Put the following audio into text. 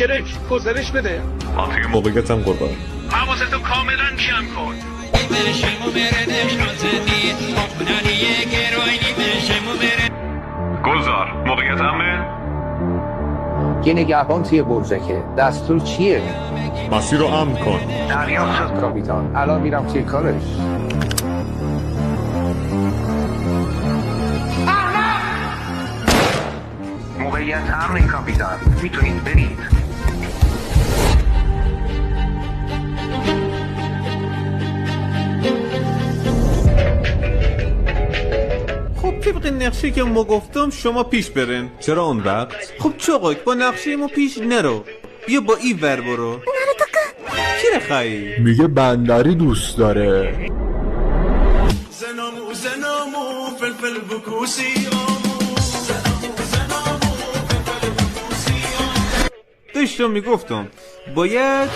کرک گزارش بده. موقعیتم قربان. حواستو کاملا جمع کن. گلزار موقعیت امنه؟ یه نگهبان توی برجکه. دستور چیه؟ مسیر رو امن کن. دریافت شد. کاپیتان الان میرم توی کارش. موقعیت امن کاپیتان، میتونید برید. خب طبق نقشه که ما گفتم شما پیش برین. چرا اون وقت؟ خب چاقک با نقشه ما پیش نرو، بیا با این ور برو. کی رخایی؟ میگه بندری دوست داره. داشتم میگفتم باید